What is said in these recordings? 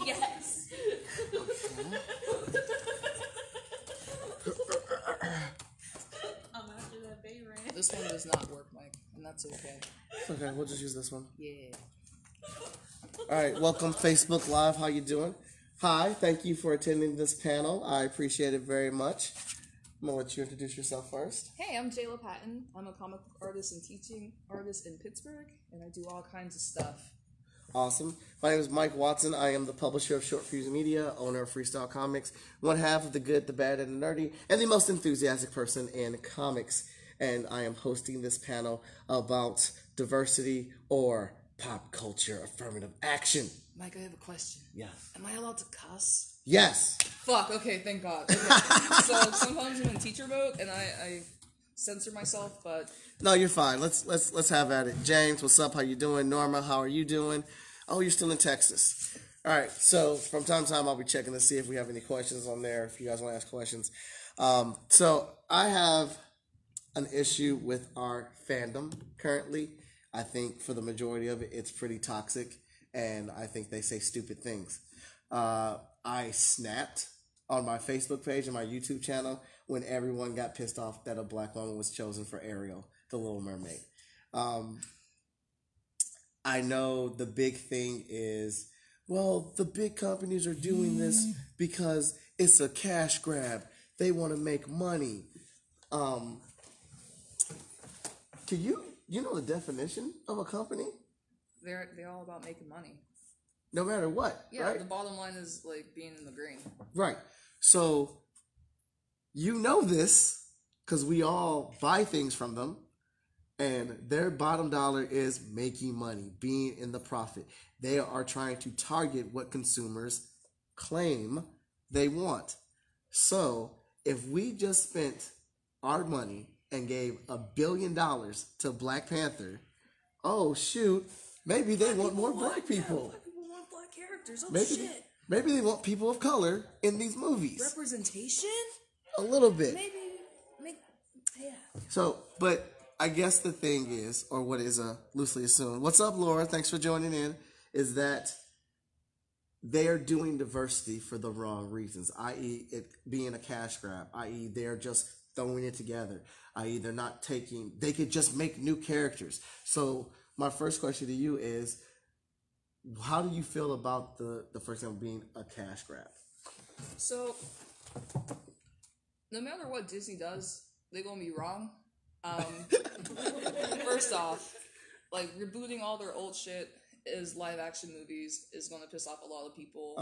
Yes. I'm after that Bay rant. This one does not work, Mike, and that's okay. Okay, we'll just use this one. Yeah. All right, welcome Facebook Live. How you doing? Hi, thank you for attending this panel. I appreciate it very much. I'm going to let you introduce yourself first. Hey, I'm Jayla Patton. I'm a comic book artist and teaching artist in Pittsburgh, and I do all kinds of stuff. Awesome. My name is Mike Watson. I am the publisher of Short Fuse Media, owner of Freestyle Comics, one half of the good, the bad, and the nerdy, and the most enthusiastic person in comics. And I am hosting this panel about diversity or pop culture affirmative action. Mike, I have a question. Yes. Am I allowed to cuss? Yes. Fuck, okay, thank God. Okay. So sometimes I'm in teacher mode, and I censor myself, but... No, you're fine. Let's have at it. James, what's up? How you doing? Norma, how are you doing? Oh, you're still in Texas. All right. So from time to time, I'll be checking to see if we have any questions on there. If you guys want to ask questions. So I have an issue with our fandom currently. I think for the majority of it, it's pretty toxic, and I think they say stupid things. I snapped on my Facebook page and my YouTube channel when everyone got pissed off that a black woman was chosen for Ariel, the Little Mermaid. I know the big thing is, well, the big companies are doing this because it's a cash grab. They want to make money. Can you know the definition of a company? They're all about making money. No matter what, yeah, right? The bottom line is, like, being in the green. Right. So, you know this, because we all buy things from them, and their bottom dollar is making money, being in the profit. They are trying to target what consumers claim they want. So, if we just spent our money and gave $1 billion to Black Panther, oh, shoot, maybe they want more black people. Characters. Oh, shit. Maybe they want people of color in these movies. Representation? A little bit. Yeah. So, but I guess the thing is, or what is loosely assumed, what's up, Laura? Thanks for joining in, is that they are doing diversity for the wrong reasons, i.e. it being a cash grab, i.e. they're just throwing it together, i.e. they're not taking, they could just make new characters. So my first question to you is, how do you feel about the for example, being a cash grab? So, no matter what Disney does, they're gonna be wrong. First off, like, rebooting all their old shit is live action movies is gonna piss off a lot of people.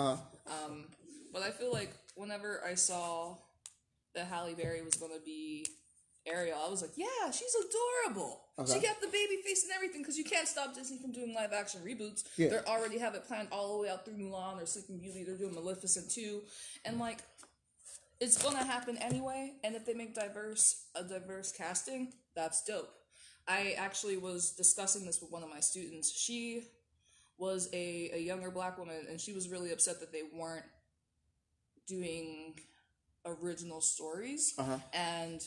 But I feel like whenever I saw that Halle Berry was gonna be Ariel, I was like, yeah, she's adorable. Okay. She got the baby face and everything, because you can't stop Disney from doing live action reboots. Yeah. They already have it planned all the way out through Mulan or Sleeping Beauty. They're doing Maleficent too, and like, it's gonna happen anyway. And if they make a diverse casting, that's dope. I actually was discussing this with one of my students. She was a younger black woman, and she was really upset that they weren't doing original stories. And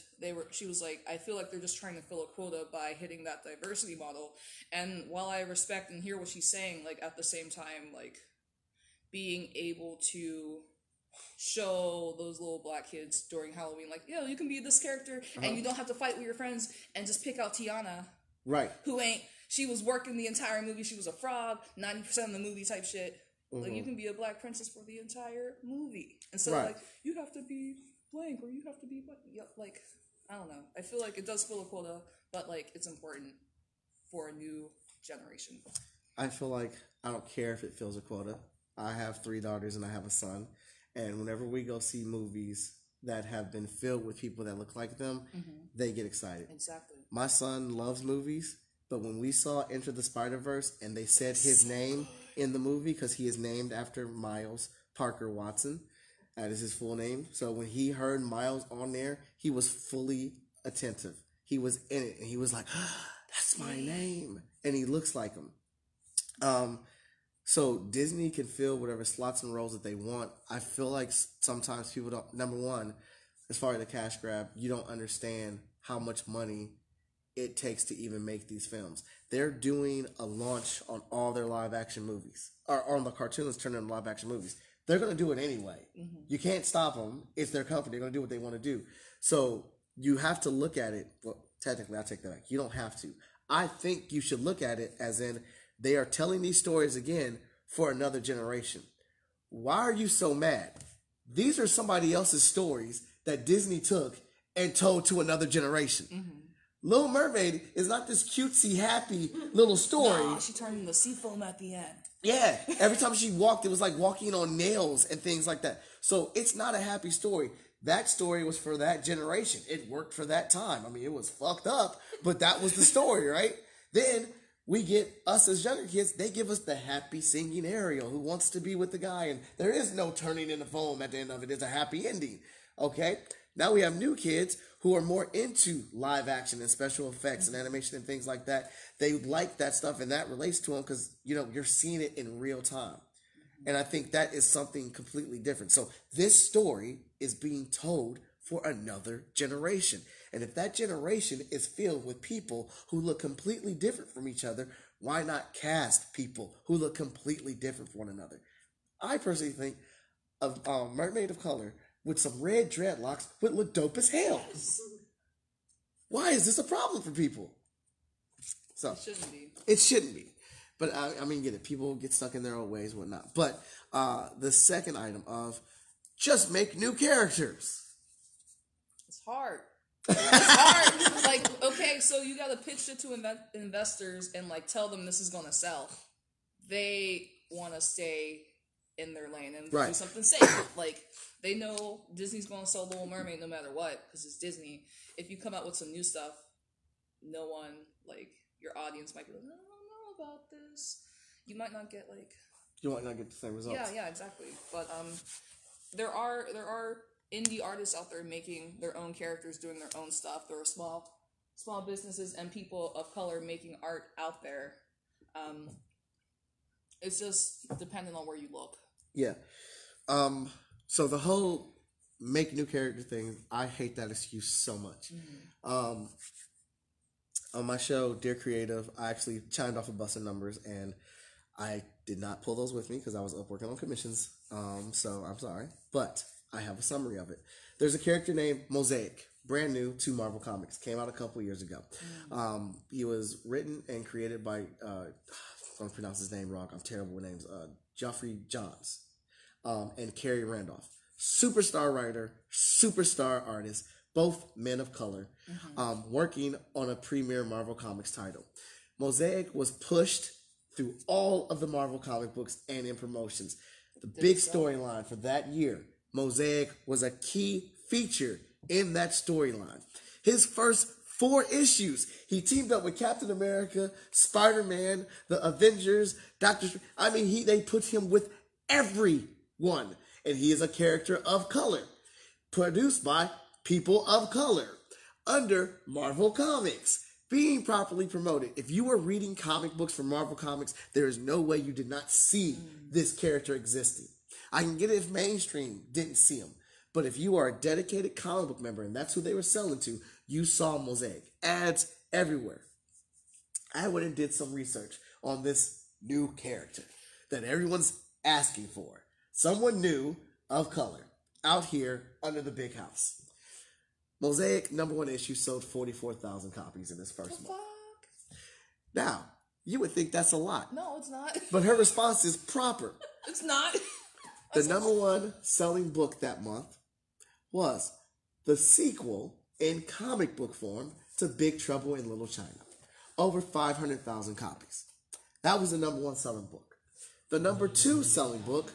she was like, I feel like they're just trying to fill a quota by hitting that diversity model. And while I respect and hear what she's saying, like, at the same time, like, being able to show those little black kids during Halloween, like, yo, you can be this character and you don't have to fight with your friends, and just pick out Tiana, right, who she was working the entire movie, she was a frog 90% of the movie type shit. Like, you can be a black princess for the entire movie. And so, like, you have to be blank, or you have to be, like, I don't know. I feel like it does fill a quota, but, like, it's important for a new generation. I feel like I don't care if it fills a quota. I have 3 daughters and I have a son. And whenever we go see movies that have been filled with people that look like them, they get excited. Exactly. My son loves movies, but when we saw Enter the Spider-Verse and they said his name in the movie, because he is named after Miles Parker Watson, that is his full name. So when he heard Miles on there, he was fully attentive. He was in it, and he was like, that's my name. And he looks like him. So Disney can fill whatever slots and roles that they want. I feel like sometimes people don't, number one, as far as the cash grab, you don't understand how much money it takes to even make these films. They're doing a launch on all their live action movies, or on the cartoons turning into live action movies. They're going to do it anyway. You can't stop them. It's their company. They're going to do what they want to do. So you have to look at it. Well, technically, I take that back. You don't have to. I think you should look at it as in they are telling these stories again for another generation. Why are you so mad? These are somebody else's stories that Disney took and told to another generation. Little Mermaid is not this cutesy, happy little story. Nah, she turned into seafoam at the end. Yeah, every time she walked, it was like walking on nails and things like that. So it's not a happy story. That story was for that generation. It worked for that time. I mean, it was fucked up, but that was the story, right? Then we get us as younger kids, they give us the happy singing Ariel who wants to be with the guy, and there is no turning into foam at the end of it. It's a happy ending, okay? Now we have new kids who are more into live action and special effects and animation and things like that. They like that stuff, and that relates to them because, you know, you're seeing it in real time. And I think that is something completely different. So this story is being told for another generation. And if that generation is filled with people who look completely different from each other, why not cast people who look completely different from one another? I personally think a mermaid of color with some red dreadlocks would look dope as hell. Why is this a problem for people? So It shouldn't be. It shouldn't be. But I mean, get it. People get stuck in their own ways and whatnot. But the second item of just make new characters. It's hard. It's hard. Like, okay, so you got to pitch it to investors and like tell them this is going to sell. They want to stay in their lane and do something safe. Like, they know Disney's going to sell Little Mermaid no matter what because it's Disney. If you come out with some new stuff, no one, like, your audience might be like, I don't know about this. You might not get, like... You might not get the same results. Yeah, exactly. But there are indie artists out there making their own characters, doing their own stuff. There are small businesses and people of color making art out there. It's just dependent on where you look. Yeah. So the whole make new character thing, I hate that excuse so much. On my show, Dear Creative, I actually chimed off a bus of numbers, and I did not pull those with me because I was up working on commissions. So I'm sorry, but I have a summary of it. There's a character named Mosaic, brand new to Marvel Comics, came out a couple years ago. He was written and created by, I'm going to pronounce his name wrong, I'm terrible with names, Geoffrey Johns and Carrie Randolph. Superstar writer, superstar artist, both men of color, working on a premier Marvel Comics title. Mosaic was pushed through all of the Marvel comic books and in promotions. The big storyline for that year, Mosaic was a key feature in that storyline. His first 4 issues, he teamed up with Captain America, Spider-Man, the Avengers, Doctor Strange. I mean, they put him with everyone. And he is a character of color, produced by people of color, under Marvel Comics, being properly promoted. If you were reading comic books from Marvel Comics, there is no way you did not see this character existing. I can get it if mainstream didn't see him. But if you are a dedicated comic book member, and that's who they were selling to, you saw Mosaic. Ads everywhere. I went and did some research on this new character that everyone's asking for. Someone new of color out here under the big house. Mosaic, #1 issue, sold 44,000 copies in its first month. Now, you would think that's a lot. No, it's not. But her response is proper. It's not. The #1 selling book that month was the sequel in comic book form to Big Trouble in Little China. Over 500,000 copies. That was the #1 selling book. The #2 selling book,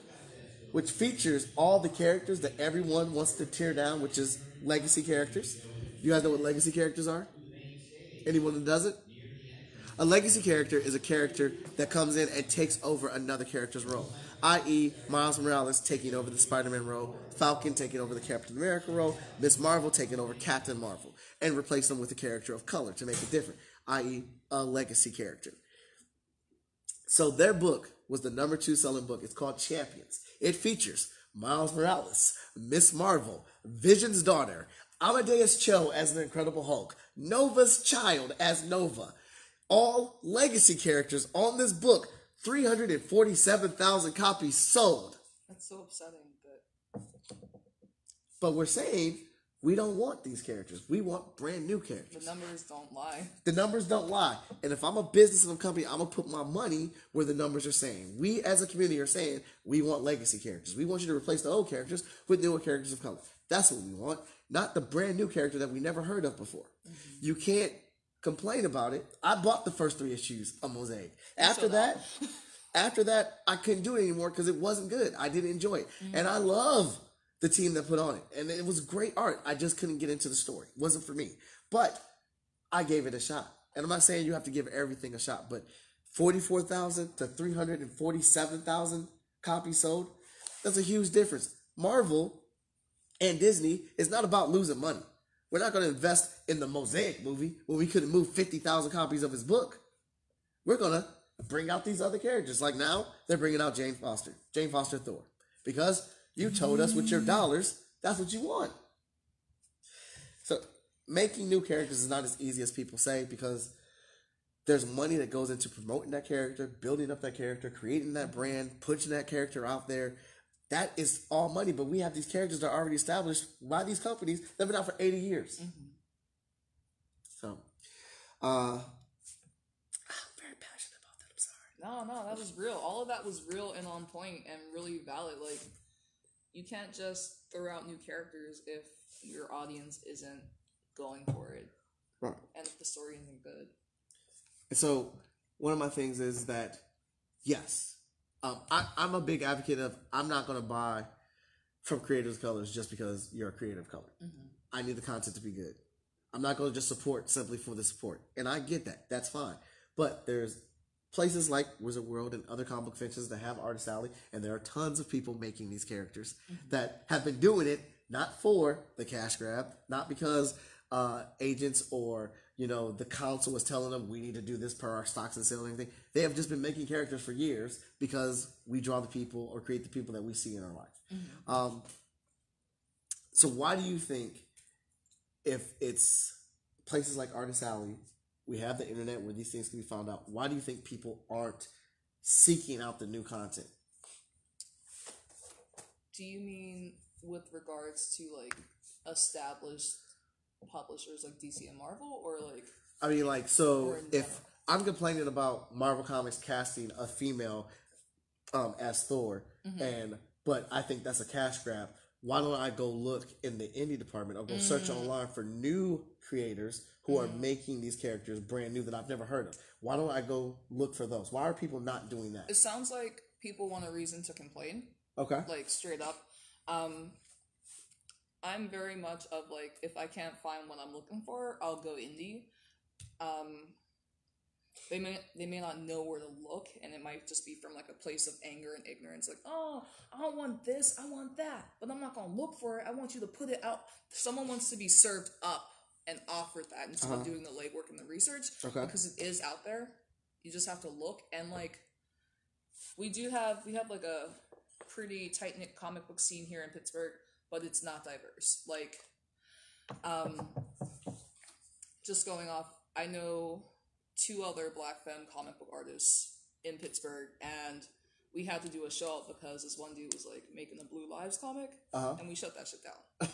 which features all the characters that everyone wants to tear down, which is legacy characters. You guys know what legacy characters are? Anyone who doesn't? A legacy character is a character that comes in and takes over another character's role, i.e. Miles Morales taking over the Spider-Man role, Falcon taking over the Captain America role, Miss Marvel taking over Captain Marvel, and replace them with a character of color to make it different, i.e. a legacy character. So their book was the #2 selling book. It's called Champions. It features Miles Morales, Miss Marvel, Vision's daughter, Amadeus Cho as the Incredible Hulk, Nova's Child as Nova. All legacy characters on this book, 347,000 copies sold. That's so upsetting, but... But we're saying we don't want these characters. We want brand new characters. The numbers don't lie. The numbers don't lie. And if I'm a business and a company, I'm going to put my money where the numbers are saying. We as a community are saying we want legacy characters. We want you to replace the old characters with newer characters of color. That's what we want. Not the brand new character that we never heard of before. Mm-hmm. You can't complain about it. I bought the first 3 issues of Mosaic. After that, I couldn't do it anymore because it wasn't good. I didn't enjoy it. Mm-hmm. And I love the team that put on it. And it was great art. I just couldn't get into the story. It wasn't for me. But I gave it a shot. And I'm not saying you have to give everything a shot, but 44,000 to 347,000 copies sold, that's a huge difference. Marvel and Disney is not about losing money. We're not going to invest in the Mosaic movie when we could have moved 50,000 copies of his book. We're going to bring out these other characters. Like now, they're bringing out Jane Foster Thor. Because you told us with your dollars, that's what you want. So making new characters is not as easy as people say because there's money that goes into promoting that character, building up that character, creating that brand, pushing that character out there. That is all money, but we have these characters that are already established by these companies that have been out for 80 years. Mm-hmm. So, I'm very passionate about that. I'm sorry. No, that was real. All of that was real and on point and really valid. Like, you can't just throw out new characters if your audience isn't going for it. Right. And if the story isn't good. And so, one of my things is that, yes, I'm a big advocate of I'm not going to buy from creators of colors just because you're a creator of color. Mm-hmm. I need the content to be good. I'm not going to just support simply for the support. And I get that. That's fine. But there's places like Wizard World and other comic book conventions that have Artist Alley, and there are tons of people making these characters that have been doing it not for the cash grab, not because agents or the council was telling them we need to do this per our stocks and sales and anything. They have just been making characters for years because we draw the people or create the people that we see in our life. Mm-hmm. So why do you think, if it's places like Artist Alley, we have the internet where these things can be found out, why do you think people aren't seeking out the new content? Do you mean with regards to like established publishers like DC and Marvel, or like? I mean, like, so if I'm complaining about Marvel Comics casting a female as Thor, mm-hmm. but I think that's a cash grab, why don't I go look in the indie department or go search online for new creators who are making these characters brand new that I've never heard of? Why don't I go look for those? Why are people not doing that? It sounds like people want a reason to complain. Okay. Like, straight up. I'm very much of, like, if I can't find what I'm looking for, I'll go indie. They may not know where to look, and it might just be from, like, a place of anger and ignorance. Like, oh, I don't want this, I want that, but I'm not going to look for it. I want you to put it out. Someone wants to be served up and offered that instead of doing the legwork and the research. Okay. Because it is out there. You just have to look, and, like, we have, like, a pretty tight-knit comic book scene here in Pittsburgh, but it's not diverse. Like, just going off, I know 2 other black femme comic book artists in Pittsburgh, and we had to do a show up because this one dude was like making a Blue Lives comic, and we shut that shit down.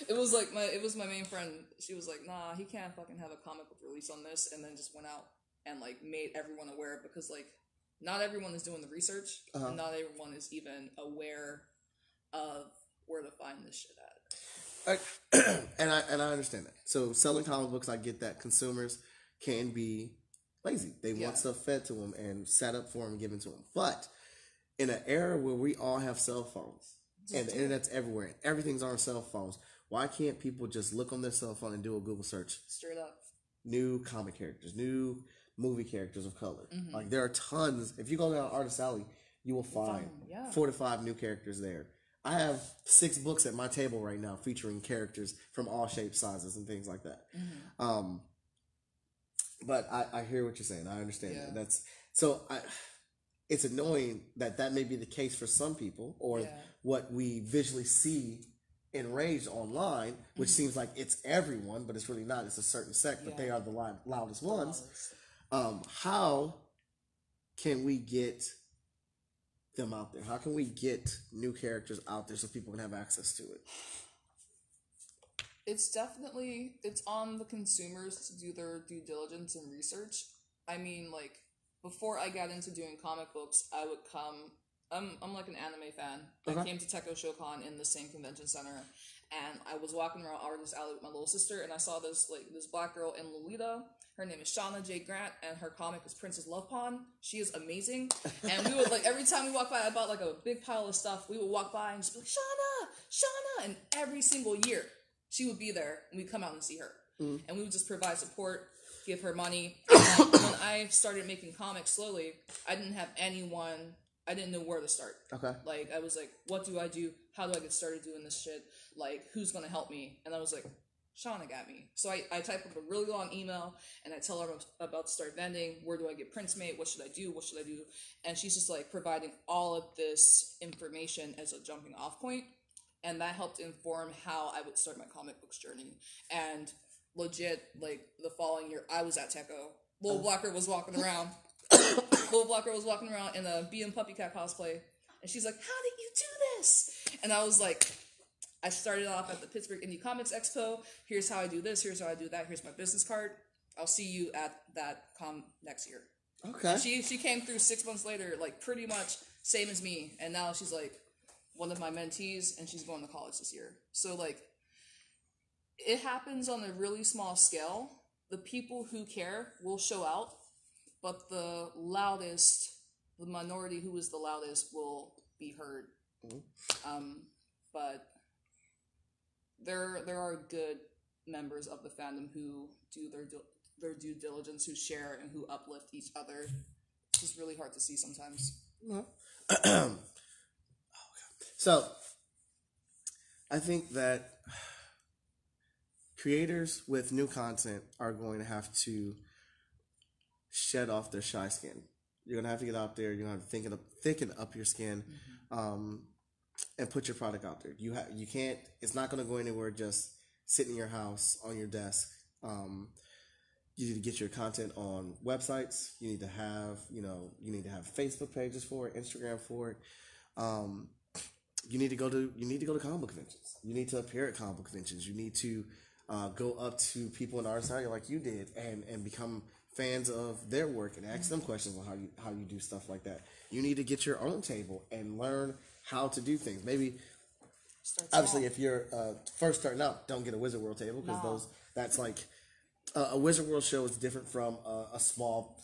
It was my main friend. She was like, nah, he can't fucking have a comic book release on this, and then just went out and like made everyone aware, because like not everyone is doing the research, and not everyone is even aware of where to find this shit at. And I understand that. So selling comic books, I get that. Consumers can be lazy. They want stuff fed to them and set up for them and given to them. But in an era where we all have cell phones and the internet's everywhere and everything's on our cell phones, why can't people just look on their cell phone and do a Google search? Straight up. New comic characters, new movie characters of color. Mm-hmm. Like, there are tons. If you go down Artist Alley, you will find 4 to 5 new characters there. I have 6 books at my table right now featuring characters from all shapes, sizes, and things like that. Mm-hmm. But I hear what you're saying. I understand that. It's annoying that may be the case for some people, or what we visually see enraged online, which seems like it's everyone, but it's really not. It's a certain sect, but they are the loudest ones. How can we get them out there? How can we get new characters out there so people can have access to it? It's on the consumers to do their due diligence and research. I mean, like, before I got into doing comic books, I would come. I'm like an anime fan. I came to Teko Shokan in the same convention center, and I was walking around Artist Alley with my little sister, and I saw this black girl in Lolita. Her name is Shauna J. Grant, and her comic is Princess Love Pond. She is amazing, and we would every time we walked by, I bought a big pile of stuff. We would walk by and just be like, Shauna, and every single year she would be there, and we'd come out and see her, and we would just provide support, give her money. And when I started making comics slowly, I didn't have anyone. I didn't know where to start. Okay. I was like, what do I do? How do I get started doing this shit? Who's going to help me? And I was like, Shauna got me. So I type up a really long email, and I tell her I'm about to start vending. Where do I get prints made? What should I do? What should I do? And she's just, providing all of this information as a jumping off point. And that helped inform how I would start my comic books journey. And legit, the following year, I was at Teko. Lil Blocker was walking around. Lil Blocker was walking around in a Bee and Puppy Cat cosplay, and she's like, "How did you do this?" And I was like, I started off at the Pittsburgh Indie Comics Expo. Here's how I do this. Here's how I do that. Here's my business card. I'll see you at that con next year. Okay. And she came through 6 months later, pretty much same as me, and now she's one of my mentees, and she's going to college this year. So it happens on a really small scale. The people who care will show out. But the minority who is the loudest will be heard. But there are good members of the fandom who do their due diligence, who share and who uplift each other. It's just really hard to see sometimes. So, I think that creators with new content are going to have to shed off their shy skin. You're gonna have to get out there. You're gonna have to thicken up your skin, and put your product out there. You can't. It's not gonna go anywhere. Just sitting in your house on your desk. You need to get your content on websites. You need to have You need to have Facebook pages for it, Instagram for it. You need to go to comic book conventions. You need to appear at comic book conventions. You need to go up to people in Artist Alley like you did and become fans of their work and ask them questions on how you do stuff like that. You need to get your own table and learn how to do things. Maybe, obviously, if you're first starting out, don't get a Wizard World table because that's a Wizard World show is different from a small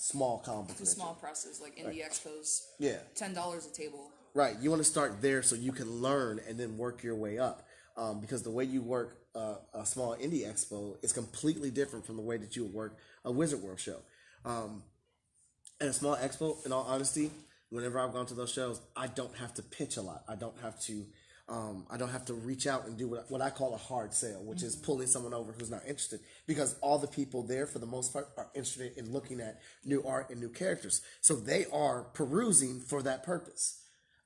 comic book. The small presses like Indie Expos. Yeah, $10 a table. Right. You want to start there so you can learn and then work your way up. Because the way you work a small indie expo is completely different from the way that you would work a Wizard World show. At a small expo, in all honesty, whenever I've gone to those shows, I don't have to pitch a lot. I don't have to reach out and do what I call a hard sale, which is pulling someone over who's not interested, because all the people there, for the most part, are interested in looking at new art and new characters. So they are perusing for that purpose.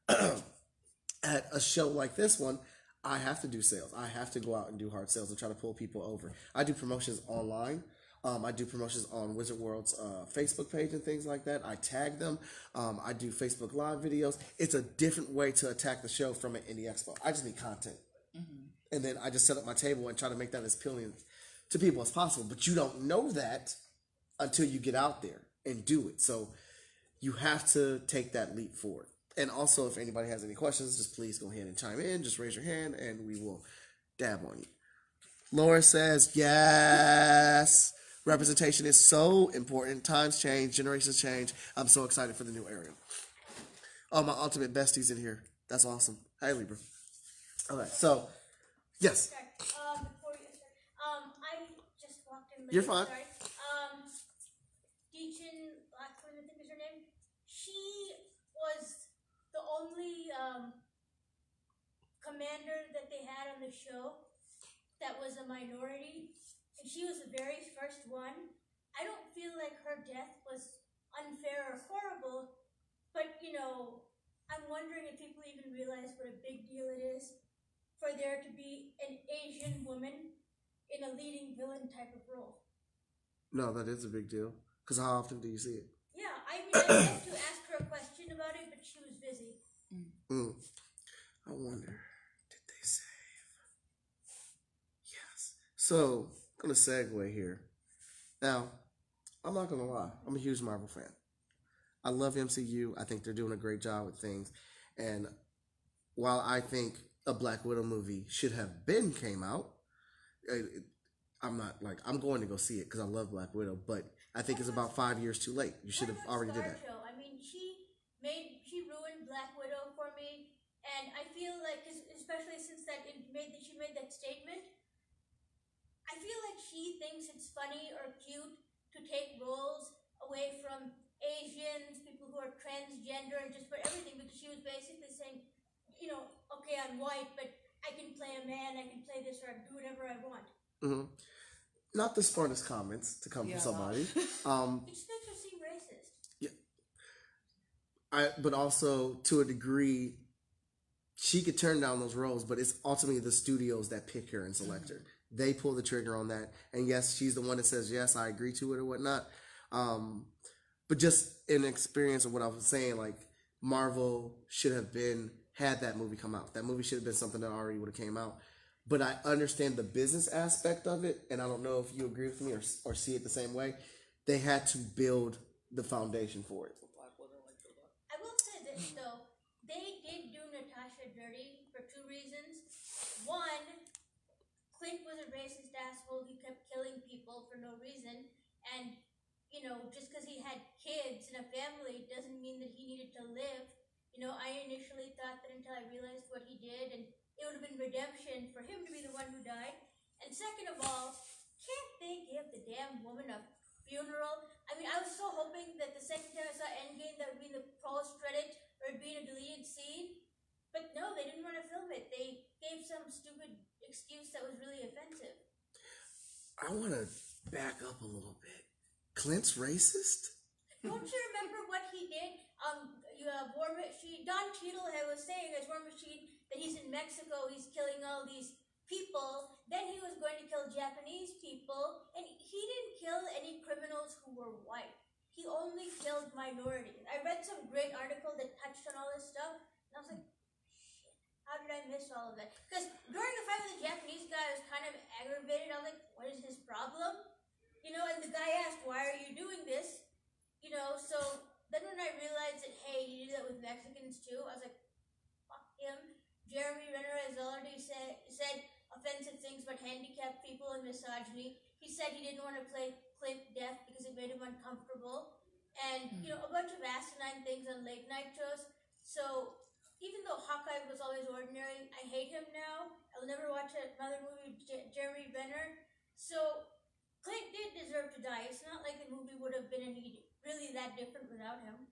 At a show like this one, I have to do sales. I have to go out and do hard sales and try to pull people over. I do promotions online. I do promotions on Wizard World's Facebook page and things like that. I tag them. I do Facebook Live videos. It's a different way to attack the show from an indie expo. I just need content. And then I just set up my table and try to make that as appealing to people as possible. But you don't know that until you get out there and do it. So you have to take that leap forward. And also, if anybody has any questions, just please go ahead and chime in. Just raise your hand, and we will dab on you. Laura says, yes. Representation is so important. Times change. Generations change. I'm so excited for the new area. Oh, my ultimate bestie's in here. That's awesome. Hi, Libra. Okay, so, yes. Sorry. Before you start, I just walked in late. You're fine. Sorry. Deechin, I think is her name. She was the only commander that they had on the show that was a minority, and she was the very first one. I don't feel like her death was unfair or horrible, but I'm wondering if people even realize what a big deal it is for there to be an Asian woman in a leading villain type of role. No, that is a big deal. Because how often do you see it? Yeah, I mean, I meant to ask her a question about it, but she was busy. I wonder, did they save? Yes. So, I'm going to segue here. Now, I'm not going to lie. I'm a huge Marvel fan. I love MCU. I think they're doing a great job with things. And while I think a Black Widow movie should have came out, I'm not like, I'm going to go see it because I love Black Widow, but I think it's about 5 years too late. You should have already did that. Show? I mean, she ruined Black Widow for me, and I feel like, especially since she made that statement, I feel like she thinks it's funny or cute to take roles away from Asians, people who are transgender, and just for everything, because she was basically saying, okay, I'm white, but I can play a man, I can play this, or I can do whatever I want. Mm-hmm. Not the smartest comments to come from somebody. It just makes her seem racist. Yeah. But also, to a degree, she could turn down those roles, but it's ultimately the studios that pick her and select her. They pull the trigger on that. And yes, she's the one that says, yes, I agree to it or whatnot. But just in experience of what I was saying, like, Marvel should have had that movie come out. That movie should have been something that already would have came out. But I understand the business aspect of it, and I don't know if you agree with me or see it the same way. They had to build the foundation for it. I will say this, though. They did do Natasha dirty for two reasons. One, Clint was a racist asshole. He kept killing people for no reason. And, just because he had kids and a family doesn't mean that he needed to live. I initially thought that until I realized what he did, and it would have been redemption for him to be the one who died. And second of all, can't they give the damn woman a funeral? I mean, I was so hoping that the second time I saw Endgame, that would be in the post-credit, or it'd be in a deleted scene. But no, they didn't want to film it. They gave some stupid excuse that was really offensive. I want to back up a little bit. Clint's racist? Don't you remember what he did? War Machine, Don Cheadle was saying as War Machine that he's in Mexico, he's killing all these people. Then he was going to kill Japanese people, and he didn't kill any criminals who were white. He only killed minorities. I read some great article that touched on all this stuff, and I was like, shit, how did I miss all of that? Because during the fight with the Japanese guy, I was kind of aggravated. I was like, what is his problem? And the guy asked, why are you doing this? So then when I realized that, hey, he did that with Mexicans too, I was like, fuck him. Jeremy Renner has already said offensive things about handicapped people and misogyny. He said he didn't want to play Clint deaf because it made him uncomfortable. And, a bunch of asinine things on late night shows. So even though Hawkeye was always ordinary, I hate him now. I'll never watch another movie with Jeremy Renner. So Clint did deserve to die. It's not like the movie would have been really that different without him.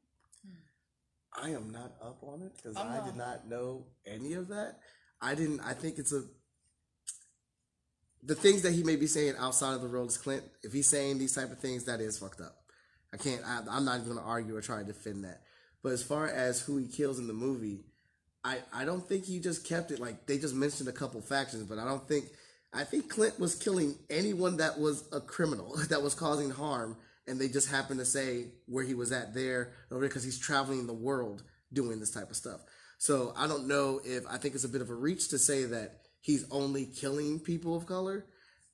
I am not up on it because I did not know any of that. I think it's the things that he may be saying outside of the role as Clint, if he's saying these type of things, that is fucked up. I'm not even going to argue or try to defend that. But as far as who he kills in the movie, I don't think he just kept it, like, they just mentioned a couple factions, but I think Clint was killing anyone that was a criminal, that was causing harm, and they just happened to say where he was at there, over because he's traveling the world doing this type of stuff. So I don't know I think it's a bit of a reach to say that he's only killing people of color.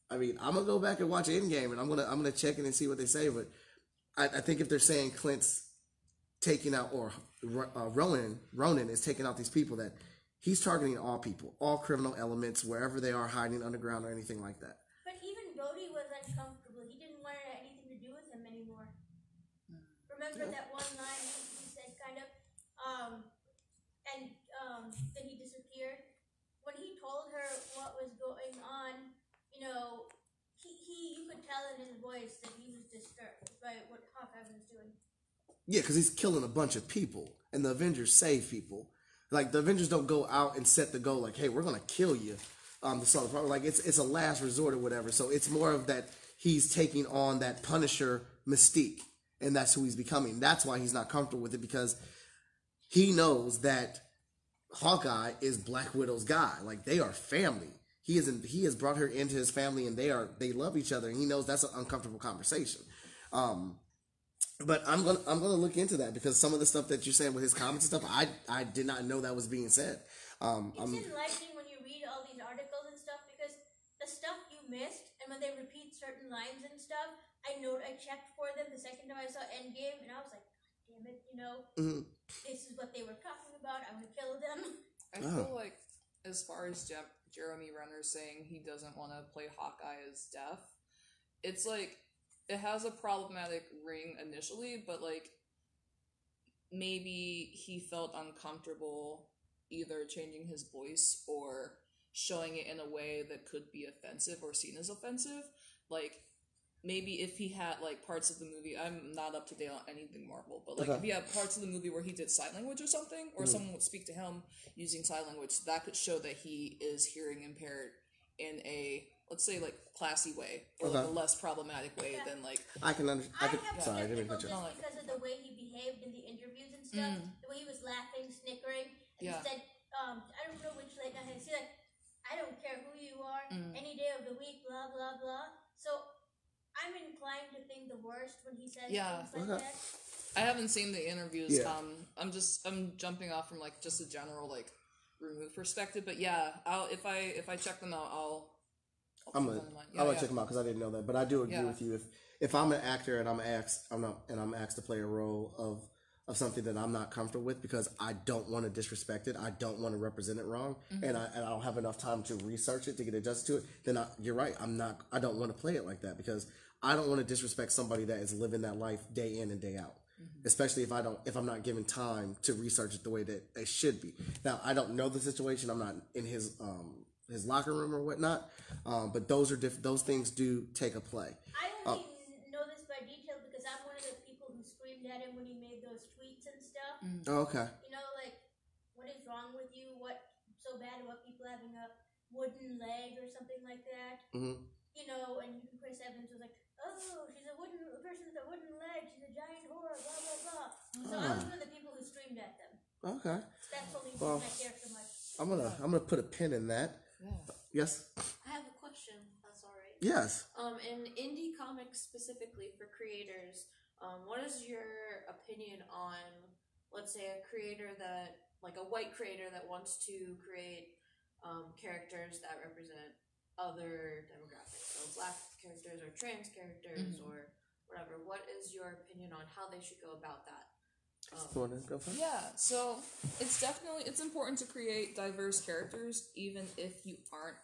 I mean, I'm gonna go back and watch Endgame, and I'm gonna check in and see what they say. But I think if they're saying Clint's taking out, or Ronan is taking out these people, that he's targeting all people, all criminal elements, wherever they are hiding underground or anything like that. But even Bodhi was uncomfortable. He didn't want anything to do with him anymore. Remember that one line he said, kind of, then he disappeared? When he told her what was going on, you could tell in his voice that he was disturbed by what Hawkeye was doing. Yeah, because he's killing a bunch of people, and the Avengers save people. Like, the Avengers don't go out and set the goal, like, hey, we're going to kill you to solve the problem. Like, it's a last resort or whatever. So it's more of that he's taking on that Punisher mystique, and that's who he's becoming. That's why he's not comfortable with it, because he knows that Hawkeye is Black Widow's guy. Like, they are family. He has brought her into his family, and they love each other, and he knows that's an uncomfortable conversation. But I'm gonna look into that, because some of the stuff that you're saying with his comments and stuff, I did not know that was being said. It's enlightening when you read all these articles and stuff, because the stuff you missed, and when they repeat certain lines and stuff, I checked for them the second time I saw Endgame, and I was like, damn it, this is what they were talking about. I'm gonna kill them. I feel like, as far as Jeremy Renner saying he doesn't want to play Hawkeye as deaf, it's like, it has a problematic ring initially, but like, maybe he felt uncomfortable either changing his voice or showing it in a way that could be offensive or seen as offensive. Like, maybe if he had like parts of the movie, I'm not up to date on anything Marvel, but like if he had parts of the movie where he did sign language or something, or someone would speak to him using sign language, that could show that he is hearing impaired in a, let's say, like, classy way, or like a less problematic way than like. I can understand. Sorry, I didn't mean to cut you off. Because of the way he behaved in the interviews and stuff, the way he was laughing, snickering, and he said, I don't know which late night. He said, I don't care who you are, any day of the week, blah blah blah. So I'm inclined to think the worst when he says things like that. I haven't seen the interviews. Yeah. I'm jumping off from like just a general like remove perspective, but yeah, if I check them out, I'll gonna check them out, because I didn't know that. But I do agree with you. If I'm an actor and I'm asked to play a role of something that I'm not comfortable with, because I don't want to disrespect it, I don't want to represent it wrong, and I don't have enough time to research it to get adjusted to it, then you're right. I don't want to play it like that, because I don't want to disrespect somebody that is living that life day in and day out. Especially if I'm not given time to research it the way that it should be. Now, I don't know the situation. I'm not in his locker room or whatnot. But those things do take a play. I only know this by detail because I'm one of the people who screamed at him when he made those tweets and stuff. Oh, okay. Like, what is wrong with you? What so bad about people having a wooden leg or something like that? And Chris Evans was like, oh, she's a person with a wooden leg. She's a giant whore, blah, blah, blah. So I was one of the people who screamed at them. Okay. That's only reason I care so much. I'm gonna put a pin in that. Yeah. Yes? I have a question. That's all right. Yes. In indie comics specifically for creators, what is your opinion on, let's say, a creator that, like a white creator that wants to create characters that represent other demographics, so black characters or trans characters or whatever? What is your opinion on how they should go about that? Yeah, so it's important to create diverse characters even if you aren't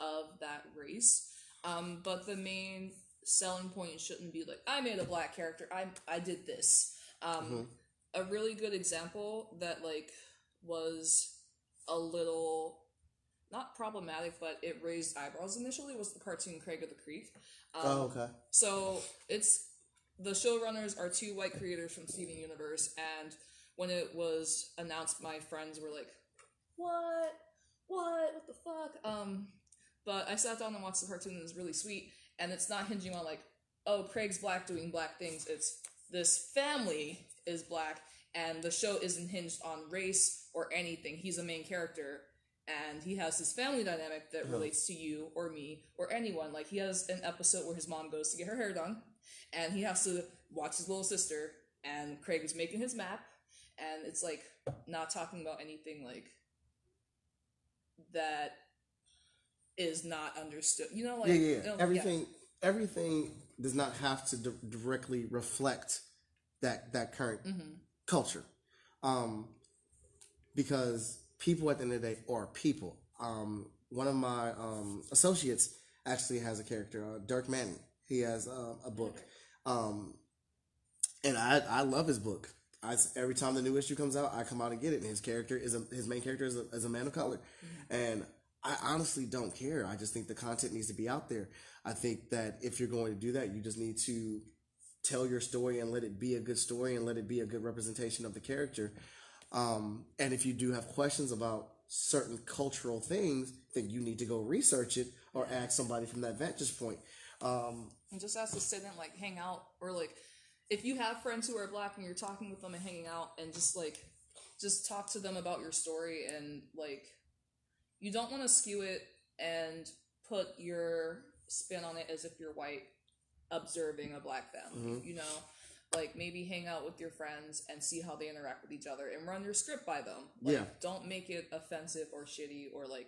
of that race. But the main selling point shouldn't be like, I made a black character, I did this. A really good example that like was a little not problematic, but it raised eyebrows initially, was the cartoon Craig of the Creek. Okay. So the showrunners are two white creators from Steven Universe, and when it was announced, my friends were like, what the fuck? But I sat down and watched the cartoon, and it was really sweet, and it's not hinging on like, oh, Craig's black doing black things. It's this family is black, and the show isn't hinged on race or anything. He's a main character, and he has his family dynamic that relates to you or me or anyone. Like, he has an episode where his mom goes to get her hair done, and he has to watch his little sister, and Craig is making his map, and it's like not talking about anything like that is not understood. Everything does not have to directly reflect that current culture, because people at the end of the day are people. One of my associates actually has a character, Dirk Manning. He has a book, and I love his book. Every time the new issue comes out, I come out and get it. And his main character is a man of color, and I honestly don't care. I just think the content needs to be out there. I think that if you're going to do that, you just need to tell your story and let it be a good story and let it be a good representation of the character. And if you do have questions about certain cultural things, then you need to go research it or ask somebody from that vantage point. And just ask to sit and like hang out, or like if you have friends who are black and you're talking with them and hanging out, and just like just talk to them about your story, and like, you don't want to skew it and put your spin on it as if you're white observing a black family. You know, like maybe hang out with your friends and see how they interact with each other and run your script by them. Like, don't make it offensive or shitty, or like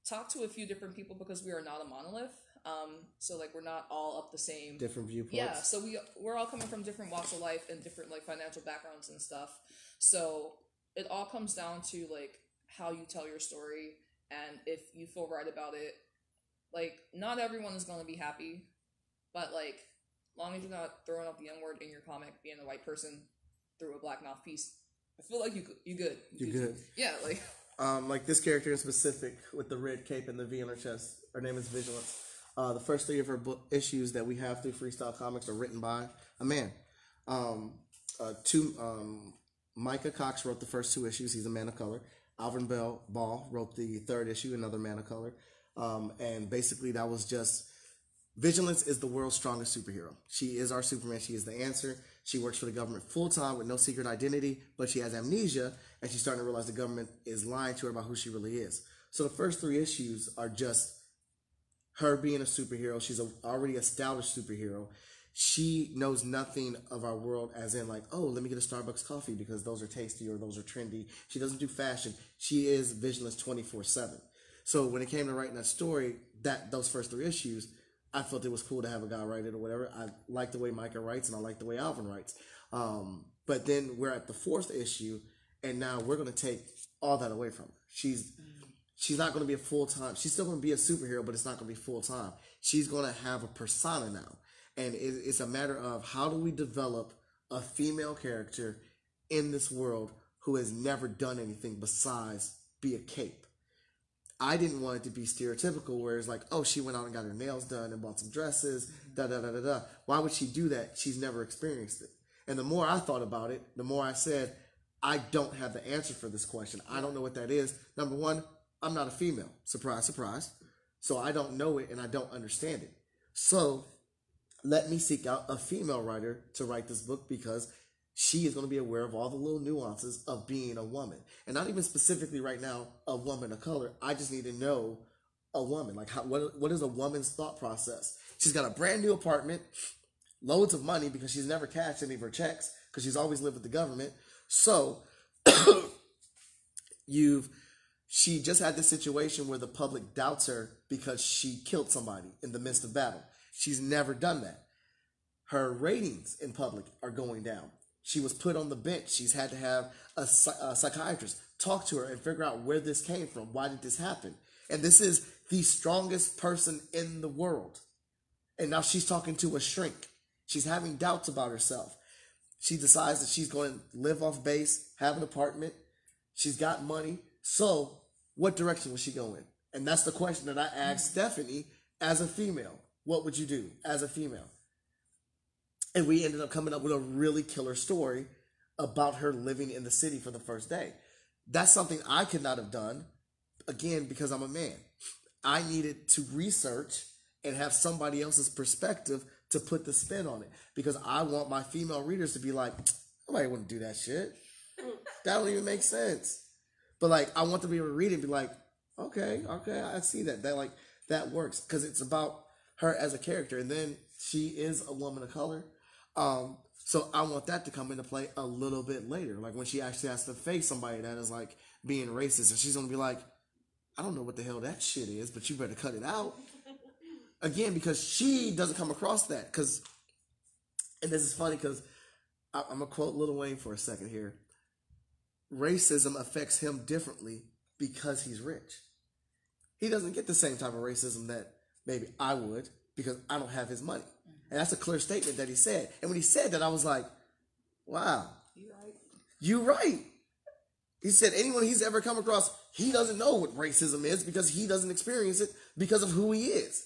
talk to a few different people, because we are not a monolith. So like, we're not all up the same, different viewpoints. Yeah, so we're all coming from different walks of life and different like financial backgrounds and stuff. So it all comes down to like how you tell your story, and if you feel right about it. Like, not everyone is going to be happy, but like, long as you're not throwing up the N-word in your comic, being a white person through a black mouthpiece, I feel like you good. You're good. Yeah, like. Like this character in specific with the red cape and the V on her chest. Her name is Vigilance. The first 3 of her issues that we have through Freestyle Comics are written by a man. Micah Cox wrote the first 2 issues. He's a man of color. Alvin Ball wrote the 3rd issue, another man of color. And basically that was just, Vigilance is the world's strongest superhero. She is our Superman. She is the answer. She works for the government full-time with no secret identity, but she has amnesia, and she's starting to realize the government is lying to her about who she really is. So the first 3 issues are just her being a superhero. She's an already established superhero. She knows nothing of our world as in like, oh, let me get a Starbucks coffee because those are tasty or those are trendy. She doesn't do fashion. She is Vigilance 24/7. So when it came to writing that story, those first 3 issues, I felt it was cool to have a guy write it or whatever. I like the way Micah writes, and I like the way Alvin writes. But then we're at the 4th issue, and now we're going to take all that away from her. She's not going to be a full-time. She's still going to be a superhero, but it's not going to be full-time. She's going to have a persona now. And it's a matter of how do we develop a female character in this world who has never done anything besides be a cape. I didn't want it to be stereotypical where it's like, oh, she went out and got her nails done and bought some dresses, da-da-da-da-da. Why would she do that? She's never experienced it. And the more I thought about it, the more I said, I don't have the answer for this question. I don't know what that is. Number one, I'm not a female. Surprise, surprise. So I don't know it and I don't understand it. So let me seek out a female writer to write this book because she is going to be aware of all the little nuances of being a woman. And not even specifically right now, a woman of color. I just need to know a woman. Like, what is a woman's thought process? She's got a brand new apartment, loads of money because she's never cashed any of her checks because she's always lived with the government. So she just had this situation where the public doubts her because she killed somebody in the midst of battle. She's never done that. Her ratings in public are going down. She was put on the bench. She's had to have a psychiatrist talk to her and figure out where this came from. Why did this happen? And this is the strongest person in the world. And now she's talking to a shrink. She's having doubts about herself. She decides that she's going to live off base, have an apartment. She's got money. So what direction will she go in? And that's the question that I asked Stephanie as a female. What would you do as a female? And we ended up coming up with a really killer story about her living in the city for the first day. That's something I could not have done, again, because I'm a man. I needed to research and have somebody else's perspective to put the spin on it. Because I want my female readers to be like, nobody wouldn't do that shit. That don't even make sense. But like, I want them to be able to read it and be like, okay, I see that. That works. Because it's about her as a character. And then she is a woman of color. So I want that to come into play a little bit later. Like when she actually has to face somebody that is like being racist, and she's going to be like, I don't know what the hell that shit is, but you better cut it out. Again, because she doesn't come across that. And this is funny because I'm going to quote Lil Wayne for a second here. Racism affects him differently because he's rich. He doesn't get the same type of racism that maybe I would because I don't have his money. And that's a clear statement that he said. And when he said that, I was like, wow. You're right. He said anyone he's ever come across, he doesn't know what racism is because he doesn't experience it because of who he is.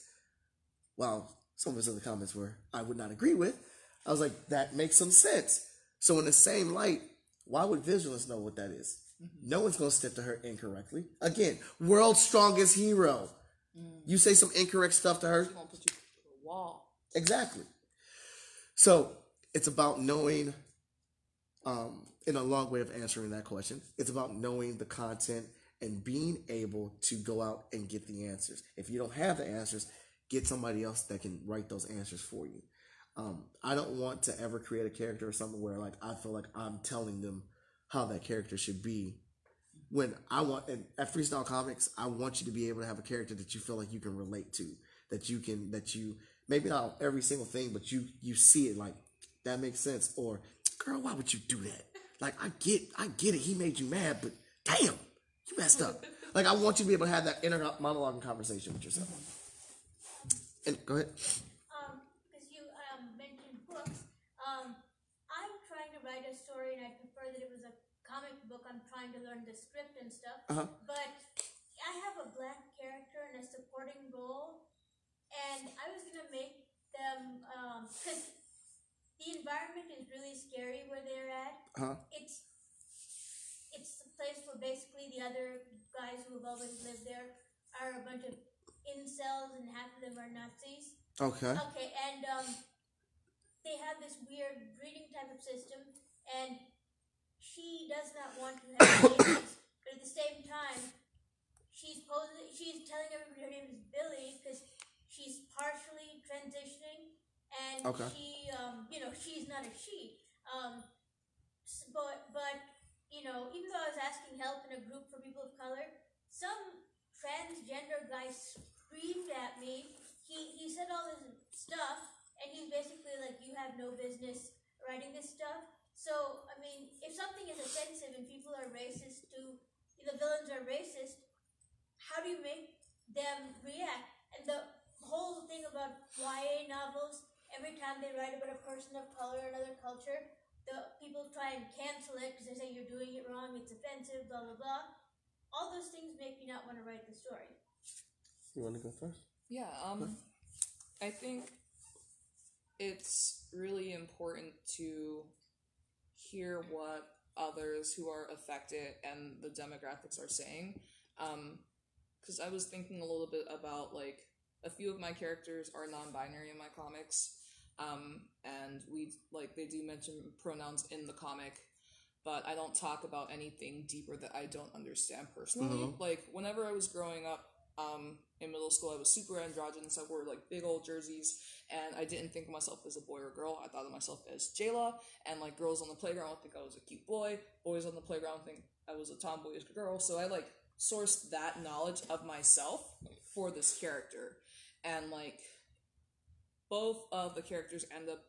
Well, some of his other comments were I would not agree with. I was like, that makes some sense. So in the same light, why would Vigilance know what that is? Mm-hmm. No one's going to step to her incorrectly. Again, world's strongest hero. You say some incorrect stuff to her. She's going to put you to the wall. Exactly. So it's about knowing in a long way of answering that question, it's about knowing the content and being able to go out and get the answers. If you don't have the answers, get somebody else that can write those answers for you. I don't want to ever create a character or something where like I feel like I'm telling them how that character should be. When I want, and at Freestyle Comics, I want you to be able to have a character that you feel like you can relate to, that you maybe not every single thing, but you see it like that makes sense. Or, girl, why would you do that? Like I get it. He made you mad, but damn, you messed up. Like I want you to be able to have that inner monologue and conversation with yourself. And go ahead. Because you mentioned books, I'm trying to write a story, and I prefer that it was a comic book. I'm trying to learn the script and stuff. But I have a black character in a supporting role, and I was gonna make them because the environment is really scary where they're at. It's the place where basically the other guys who have always lived there are a bunch of incels, and half of them are Nazis. Okay. Okay, and they have this weird breeding type of system, and she does not want to have babies, but at the same time, she's telling everybody her name is Billy because she's partially transitioning, and she, she's not a she. But even though I was asking help in a group for people of color, some transgender guy screamed at me. He said all this stuff, and he's basically like, you have no business writing this stuff. So, I mean, if something is offensive and people are racist the villains are racist, how do you make them react? And the whole thing about YA novels, every time they write about a person of color or another culture, the people try and cancel it because they say you're doing it wrong, it's offensive, blah, blah, blah. All those things make me not want to write the story. You want to go first? Yeah, I think it's really important to hear what others who are affected and the demographics are saying. Because I was thinking a little bit about, like, a few of my characters are non-binary in my comics, and they do mention pronouns in the comic, but I don't talk about anything deeper that I don't understand personally. Like, whenever I was growing up, in middle school, I was super androgynous. I wore, like, big old jerseys, and I didn't think of myself as a boy or girl. I thought of myself as Jayla, and, like, girls on the playground would think I was a cute boy. Boys on the playground think I was a tomboyish girl. So I, like, sourced that knowledge of myself for this character. And, like, both of the characters end up,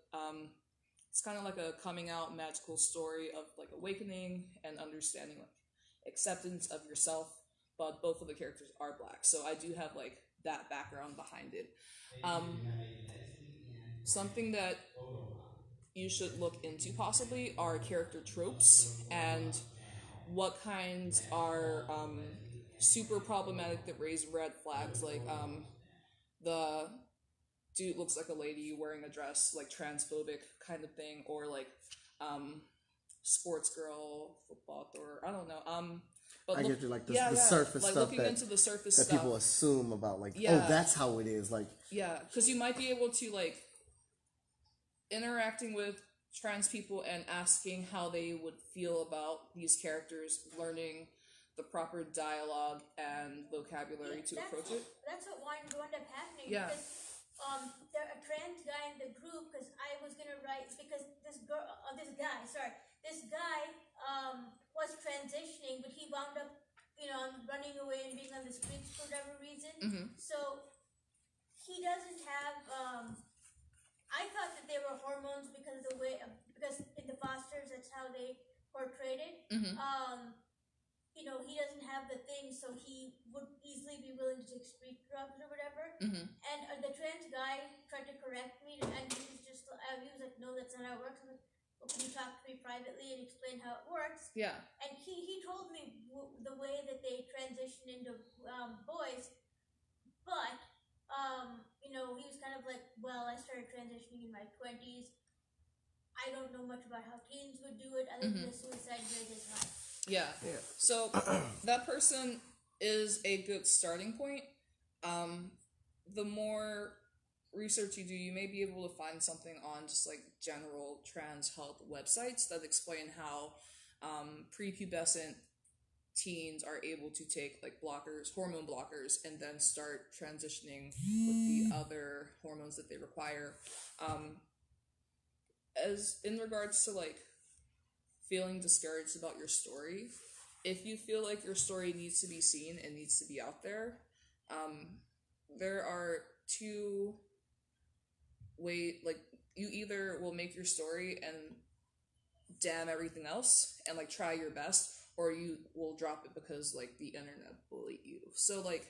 it's kind of like a coming out magical story of, like, awakening and understanding, like, acceptance of yourself. But both of the characters are black, so I do have, like, that background behind it. Something that you should look into possibly are character tropes and what kinds are super problematic that raise red flags, like the dude looks like a lady wearing a dress, like transphobic kind of thing, or like sports girl, football thrower, I don't know. But get you, like, the surface like stuff looking into the surface that stuff. people assume about, like, oh, that's how it is. Like, yeah, because you might be able to, like, interacting with trans people and asking how they would feel about these characters, learning the proper dialogue and vocabulary to approach it. That's what wound up happening. Yeah. Because there a trans guy in the group, because I was gonna write, because this guy was transitioning, but he wound up, running away and being on the streets for whatever reason. So he doesn't have. I thought that they were hormones because of the way, because in the Fosters, that's how they portrayed it. He doesn't have the thing, so he would easily be willing to take street drugs or whatever. And the trans guy tried to correct me, and he was like, no, that's not how it works. I'm like, well, can you talk to me privately and explain how it works? Yeah. And he told me the way that they transition into boys, but he was kind of like, well, I started transitioning in my 20s. I don't know much about how teens would do it. I think the suicide rate is high. Yeah. So that person is a good starting point. The more research you do, you may be able to find something on just like general trans health websites that explain how prepubescent teens are able to take like blockers, hormone blockers, and then start transitioning with the other hormones that they require. As in regards to like feeling discouraged about your story, if you feel like your story needs to be seen and needs to be out there, there are two ways. Like, you either will make your story and damn everything else and like try your best, or you will drop it because like the internet bullied you. So like,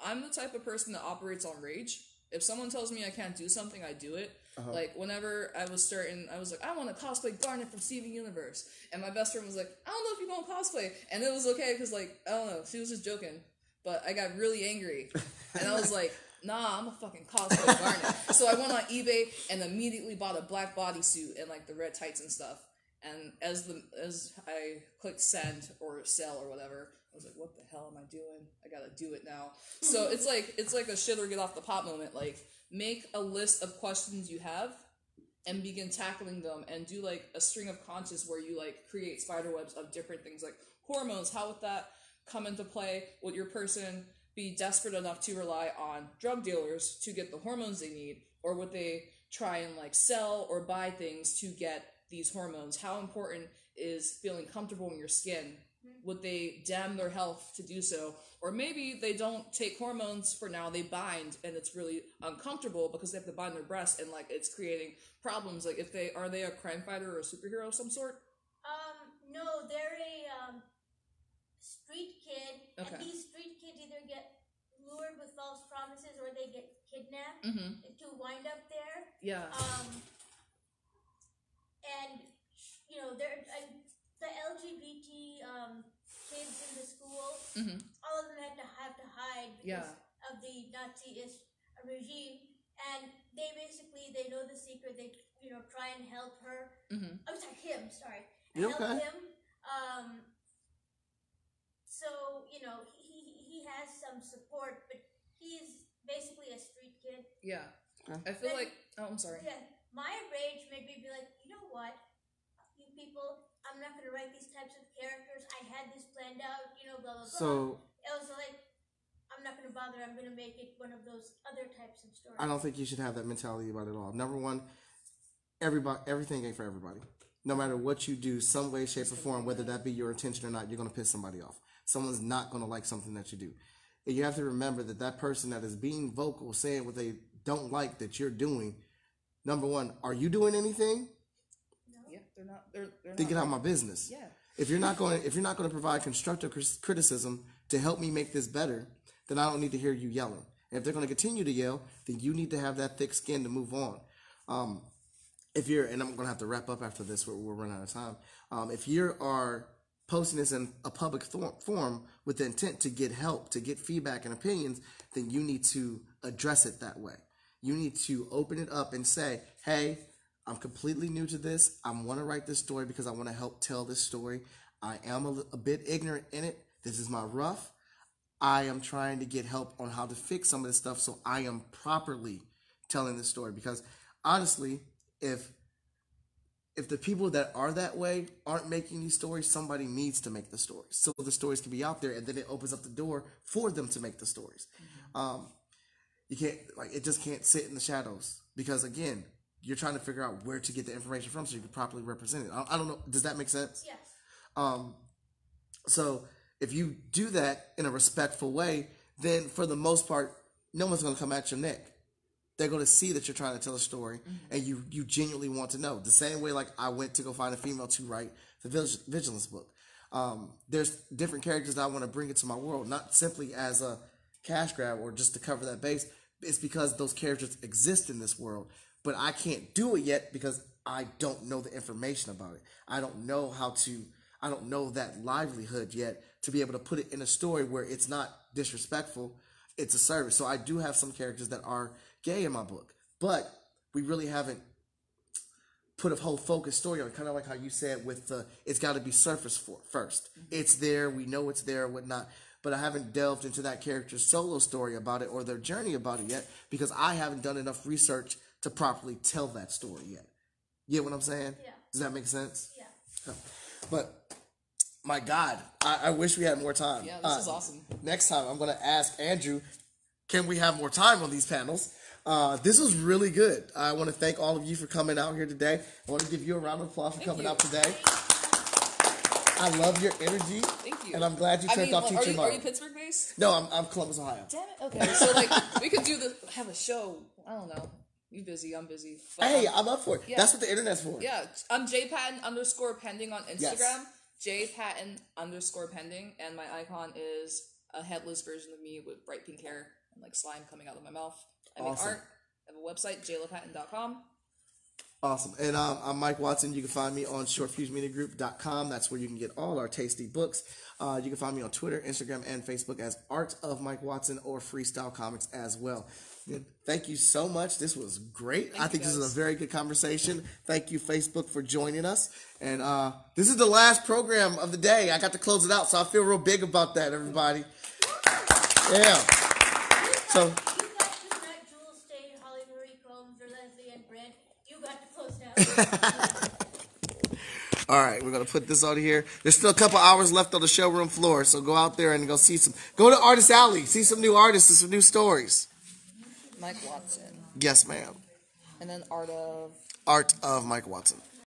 I'm the type of person that operates on rage. If someone tells me I can't do something, I do it. Like, whenever I was starting, I was like, I want to cosplay Garnet from Steven Universe. And my best friend was like, I don't know if you're going to cosplay. And it was okay, because, like, I don't know, she was just joking. But I got really angry. And I was like, nah, I'm a fucking cosplay Garnet. So I went on eBay and immediately bought a black bodysuit and, like, the red tights and stuff. And as I clicked send or sell or whatever, I was like, what the hell am I doing? I gotta do it now. So it's like a shit or get off the pot moment. Like, make a list of questions you have and begin tackling them, and do like a string of conscious where you like create spider webs of different things, like hormones. How would that come into play? Would your person be desperate enough to rely on drug dealers to get the hormones they need, or would they try and like sell or buy things to get these hormones? How important is feeling comfortable in your skin? Would they damn their health to do so? Or maybe they don't take hormones for now, they bind, and it's really uncomfortable because they have to bind their breasts, and like it's creating problems. Like, are they a crime fighter or a superhero of some sort? No, they're a street kid. Okay. And these street kids either get lured with false promises or they get kidnapped to wind up there. Yeah. And you know, they're the LGBT kids in the school. All of them have to hide because of the Nazi-ish regime, and they know the secret. They try and help her. I'm sorry, him. Sorry, help him. So he has some support, but he's basically a street kid. Yeah. I feel like. Oh, I'm sorry. Yeah, my rage made me be like, you know what, you people, I'm not going to write these types of characters. I had this planned out, blah, blah, blah. So, it was like, I'm not going to bother. I'm going to make it one of those other types of stories. I don't think you should have that mentality about it all. Number one, everything ain't for everybody. No matter what you do, some way, shape, or form, whether that be your intention or not, you're going to piss somebody off. Someone's not going to like something that you do. And you have to remember that person that is being vocal, saying what they don't like that you're doing, number one, are you doing anything? Yeah, they're not. They're then not get out of my business. Yeah. If you're not going to provide constructive criticism to help me make this better, then I don't need to hear you yelling. And if they're going to continue to yell, then you need to have that thick skin to move on. And I'm going to have to wrap up after this. We're running out of time. If you are posting this in a public forum with the intent to get help, to get feedback and opinions, then you need to address it that way. You need to open it up and say, hey, I'm completely new to this. I want to write this story because I want to help tell this story. I am a bit ignorant in it. This is my rough. I am trying to get help on how to fix some of this stuff so I am properly telling this story. Because honestly, if the people that are that way aren't making these stories, somebody needs to make the stories so the stories can be out there, and then it opens up the door for them to make the stories. You can't, it just can't sit in the shadows, because again, you're trying to figure out where to get the information from so you can properly represent it. I don't know. Does that make sense? Yes. So if you do that in a respectful way, then for the most part, no one's going to come at your neck. They're going to see that you're trying to tell a story, and you genuinely want to know. The same way, like, I went to go find a female to write the Vigilance book. There's different characters that I want to bring into my world, not simply as a cash grab or just to cover that base. It's because those characters exist in this world, but I can't do it yet because I don't know the information about it. I don't know that livelihood yet to be able to put it in a story where it's not disrespectful. It's a service. So I do have some characters that are gay in my book, but we really haven't put a whole focused story on it, kind of like how you said with it's got to be surface first. It's there, we know it's there, whatnot, but I haven't delved into that character's solo story about it or their journey about it yet because I haven't done enough research to properly tell that story yet. You get what I'm saying? Yeah. Does that make sense? Yeah. But my God, I wish we had more time. Yeah, this is awesome. Next time, I'm going to ask Andrew, can we have more time on these panels? This was really good. I want to thank all of you for coming out here today. I want to give you a round of applause for coming out today. I love your energy. Thank you. And I'm glad you turned off teaching mode. Are you Pittsburgh based? No, I'm Columbus, Ohio. Damn it. Okay, so like we could have a show. I don't know. You busy? I'm busy. But, Hey, I'm up for it. Yeah. That's what the internet's for. Yeah, I'm jpatton_pending on Instagram. Yes. jpatton_pending, and my icon is a headless version of me with bright pink hair and like slime coming out of my mouth. I make art. I have a website, jlapatton.com. Awesome. And I'm Mike Watson. You can find me on shortfusemediagroup.com. That's where you can get all our tasty books. You can find me on Twitter, Instagram, and Facebook as Art of Mike Watson or Freestyle Comics as well. And thank you so much. This was great. I think this is a very good conversation. Thank you, Facebook, for joining us. And this is the last program of the day. I got to close it out, so I feel real big about that, everybody. Yeah. So... All right, we're gonna put this on here. There's still a couple hours left on the showroom floor, so go out there and go see some. Go to Artist Alley, see some new artists and some new stories. Mike Watson. Yes, ma'am. And then Art of Mike Watson.